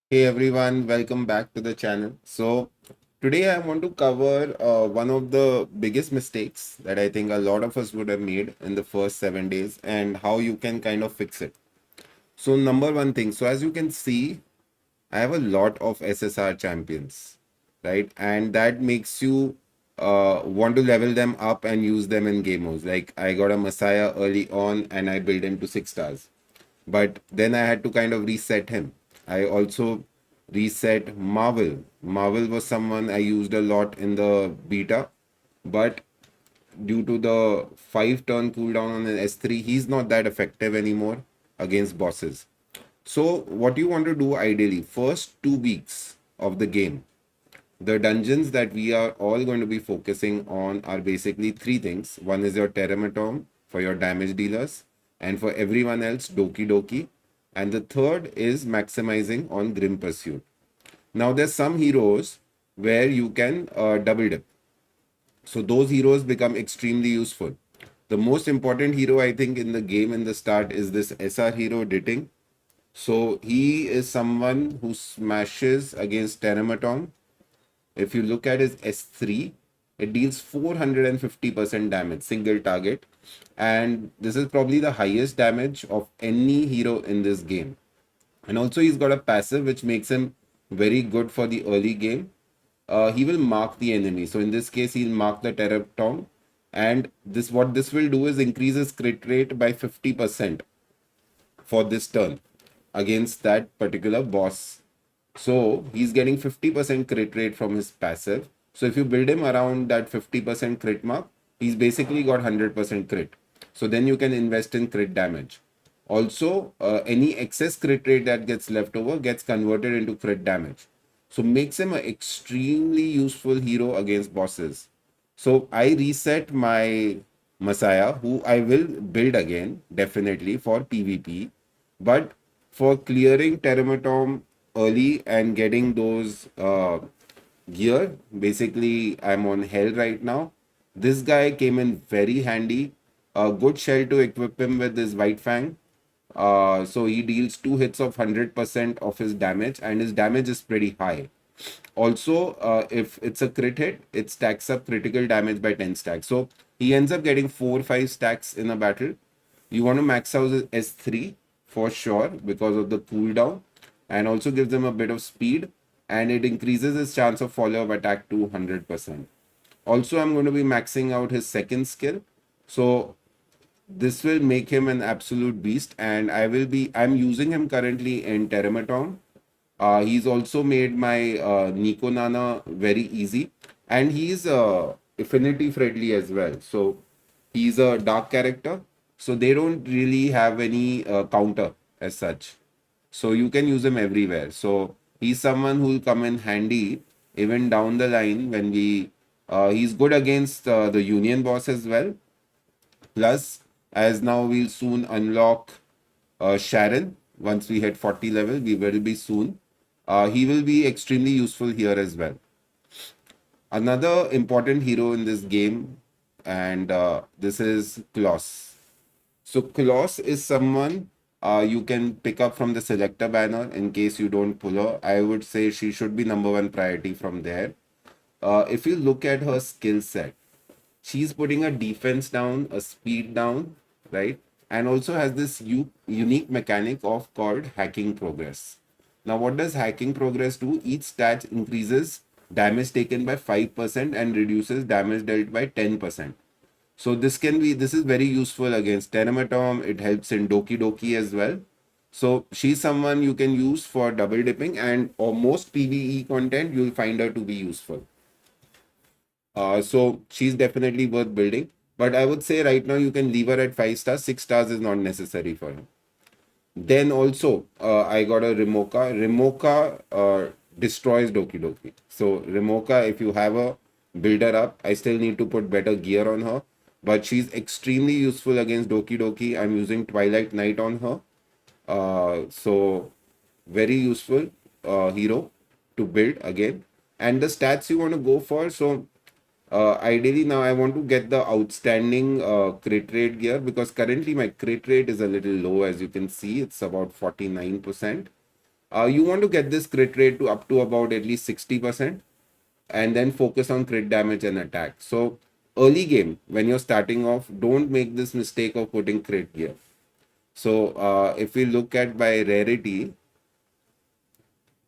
Hey everyone, welcome back to the channel. So, today I want to cover one of the biggest mistakes that I think a lot of us would have made in the first 7 days and how you can kind of fix it. So, number one thing, so as you can see, I have a lot of SSR champions, right? And that makes you want to level them up and use them in game modes. Like I got a Messiah early on and I built him to 6 stars, but then I had to kind of reset him. I also reset Marvel. Marvel was someone I used a lot in the beta, but due to the 5 turn cooldown on an S3, he's not that effective anymore against bosses. So, what you want to do ideally, first 2 weeks of the game, the dungeons that we are all going to be focusing on are basically three things. One is your Teramatom for your damage dealers, and for everyone else, Doki Doki. And the third is maximizing on Grim Pursuit. Now, there's some heroes where you can double dip. So, those heroes become extremely useful. The most important hero, I think, in the game in the start is this SR hero Ditting. So, he is someone who smashes against Teramatom. If you look at his S3, it deals 450% damage, single target. And this is probably the highest damage of any hero in this game. And also, he's got a passive which makes him very good for the early game. He will mark the enemy. So, in this case, he'll mark the Terraptom. And this what this will do is increase his crit rate by 50% for this turn against that particular boss. So he's getting 50% crit rate from his passive. So if you build him around that 50% crit mark, he's basically got 100% crit. So then you can invest in crit damage. Also, any excess crit rate that gets left over gets converted into crit damage. So makes him an extremely useful hero against bosses. So I reset my Messiah, who I will build again, definitely for PvP. But for clearing Teramatom early and getting those gear, basically I'm on hell right now. This guy came in very handy. A good shell to equip him with is White Fang. So he deals 2 hits of 100% of his damage, and his damage is pretty high. Also, if it's a crit hit, it stacks up critical damage by 10 stacks. So he ends up getting 4 5 stacks in a battle. You want to max out his S3 for sure because of the cooldown, and also gives him a bit of speed, and it increases his chance of follow up attack to 100%. Also, I'm going to be maxing out his second skill. So this will make him an absolute beast, and I'm using him currently in Teramatom. He's also made my Nico Nana very easy, and he's affinity friendly as well. So he's a dark character, so they don't really have any counter as such. So you can use him everywhere. So he's someone who will come in handy even down the line when we. He's good against the Union boss as well. Plus, as now we'll soon unlock Sharon. Once we hit 40 level, we will be soon. He will be extremely useful here as well. Another important hero in this game, and this is Kloss. So Kloss is someone you can pick up from the selector banner in case you don't pull her. I would say she should be number one priority from there. If you look at her skill set, she's putting a defense down, a speed down, right? And also has this unique mechanic of called hacking progress. Now, what does hacking progress do? Each stat increases damage taken by 5% and reduces damage dealt by 10%. So this is very useful against Teramatom. It helps in Doki Doki as well. So she's someone you can use for double dipping, and almost PvE content you'll find her to be useful. So she's definitely worth building. But I would say right now you can leave her at 5 stars. 6 stars is not necessary for her. Then also I got a Rimoka. Rimoka destroys Doki Doki. So Rimoka, if you have a builder up, I still need to put better gear on her. But she's extremely useful against Doki Doki. I'm using Twilight Knight on her. So very useful hero to build again. And the stats you want to go for. So ideally now I want to get the outstanding crit rate gear, because currently my crit rate is a little low. As you can see, it's about 49%. You want to get this crit rate to up to about at least 60%, and then focus on crit damage and attack. So early game, when you're starting off, don't make this mistake of putting crit gear. So if we look at by rarity,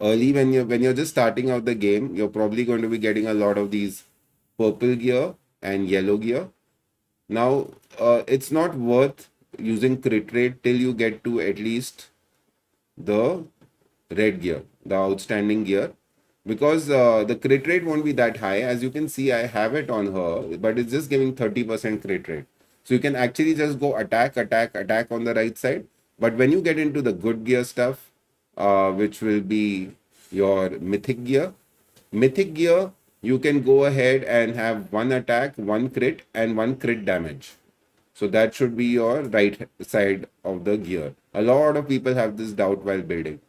early when you're just starting out the game, you're probably going to be getting a lot of these purple gear and yellow gear. Now it's not worth using crit rate till you get to at least the red gear, the outstanding gear, because the crit rate won't be that high. As you can see, I have it on her, but it's just giving 30% crit rate. So you can actually just go attack, attack, attack on the right side. But when you get into the good gear stuff, which will be your mythic gear, you can go ahead and have one attack, one crit, and one crit damage. So that should be your right side of the gear. A lot of people have this doubt while building.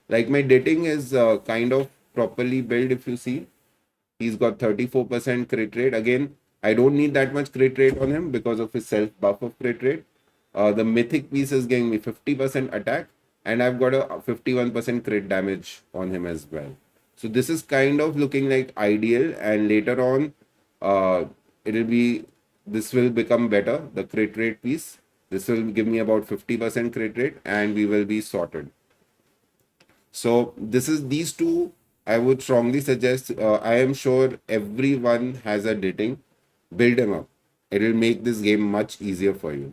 Like my dating is kind of properly built. If you see, he's got 34% crit rate. Again, I don't need that much crit rate on him because of his self buff of crit rate. The mythic piece is giving me 50% attack, and I've got a 51% crit damage on him as well. So this is kind of looking like ideal, and later on, uh, it'll be this will become better. The crit rate piece. This will give me about 50% crit rate, and we will be sorted. So this is these two. I would strongly suggest. I am sure everyone has a dating. Build them up. It will make this game much easier for you.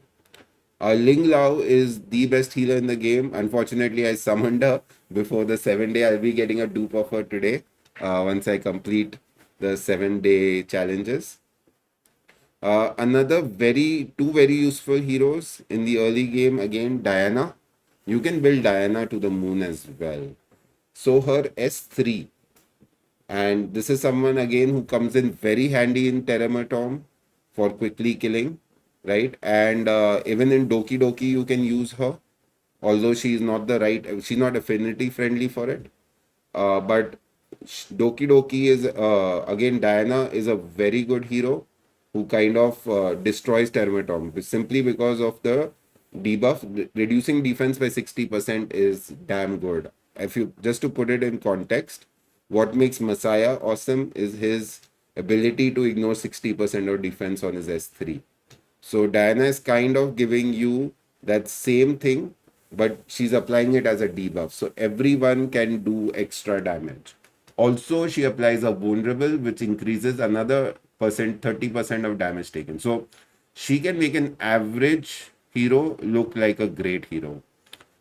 Ling Lao is the best healer in the game. Unfortunately, I summoned her before the 7 day. I'll be getting a dupe of her today once I complete the 7 day challenges. Another two very useful heroes in the early game again, Diana. You can build Diana to the moon as well. So her S3, and this is someone again who comes in very handy in Teramatom for quickly killing, right? And even in Doki Doki, you can use her, although she's not affinity friendly for it. But Doki Doki is again Diana is a very good hero who kind of destroys Termatom simply because of the debuff. Reducing defense by 60% is damn good. If you just to put it in context, what makes Messiah awesome is his ability to ignore 60% of defense on his S3. So Diana is kind of giving you that same thing, but she's applying it as a debuff. So everyone can do extra damage. Also, she applies a vulnerable, which increases another 30% of damage taken. So she can make an average hero look like a great hero.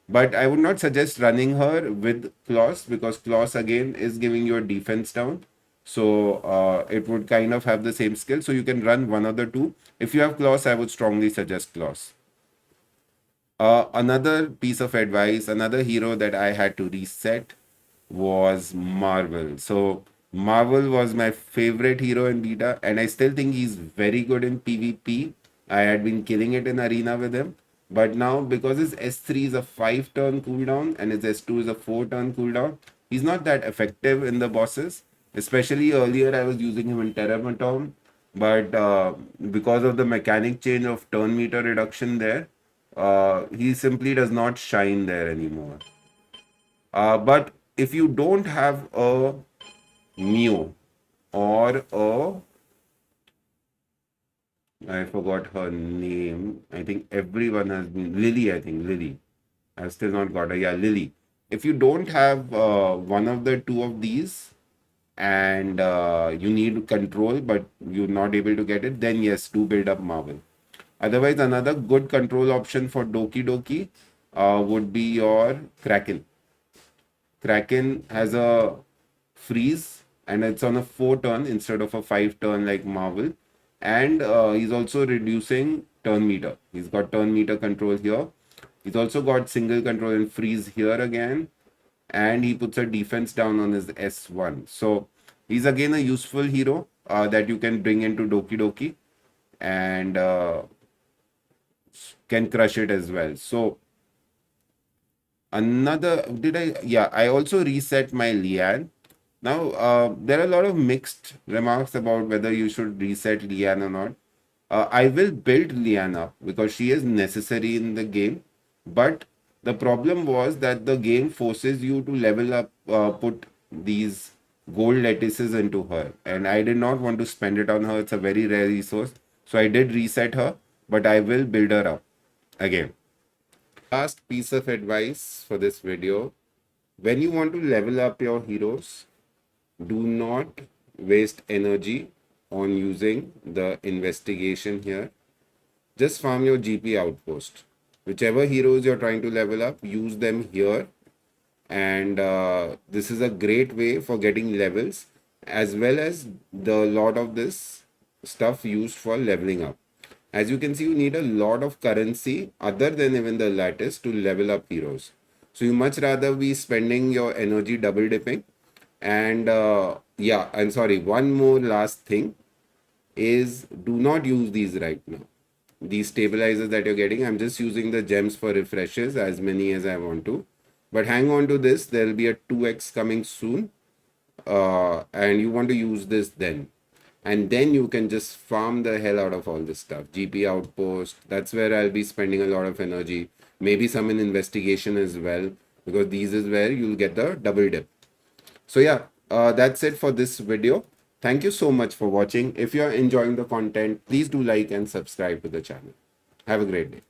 But I would not suggest running her with Claws because Claws again is giving your defense down. So it would kind of have the same skill. So you can run one of the two. If you have Claws, I would strongly suggest Claws. Another piece of advice, another hero that I had to reset was Marvel. So Marvel was my favorite hero in beta, and I still think he's very good in PvP. I had been killing it in arena with him, but now because his S3 is a 5 turn cooldown and his S2 is a 4 turn cooldown, he's not that effective in the bosses. Especially earlier, I was using him in Terramatom, but because of the mechanic change of turn meter reduction there, he simply does not shine there anymore. But if you don't have a Mio or I forgot her name. I think everyone has been Lily. I think Lily. I've still not got her. Yeah, Lily. If you don't have one of the two of these and you need control, but you're not able to get it, then yes, do build up Marvel. Otherwise, another good control option for Doki Doki would be your Kraken. Kraken has a freeze and it's on a 4 turn instead of a 5 turn like Marvel. And he's also reducing turn meter. He's got turn meter control here. He's also got single control and freeze here again. And he puts a defense down on his S1. So he's again a useful hero that you can bring into Doki Doki and can crush it as well. So another did I yeah, I also reset my Lian. Now there are a lot of mixed remarks about whether you should reset Lian or not. I will build Lian up because she is necessary in the game, but The problem was that the game forces you to level up, put these gold lettuces into her, and I did not want to spend it on her. It's a very rare resource, so I did reset her, but I will build her up again. Last piece of advice for this video: when you want to level up your heroes, do not waste energy on using the investigation here. Just farm your GP outpost. Whichever heroes you're trying to level up, use them here. And this is a great way for getting levels, as well as the lot of this stuff used for leveling up. As you can see, you need a lot of currency other than even the lattice to level up heroes. So you much rather be spending your energy double dipping. And yeah, I'm sorry, one more last thing is, do not use these right now. These stabilizers that you're getting, I'm just using the gems for refreshes, as many as I want to. But hang on to this, there'll be a 2x coming soon. And you want to use this then. And then you can just farm the hell out of all this stuff. GP outpost, that's where I'll be spending a lot of energy. Maybe some in investigation as well, because these is where you'll get the double dip. So yeah, that's it for this video. Thank you so much for watching. If you're enjoying the content, please do like and subscribe to the channel. Have a great day.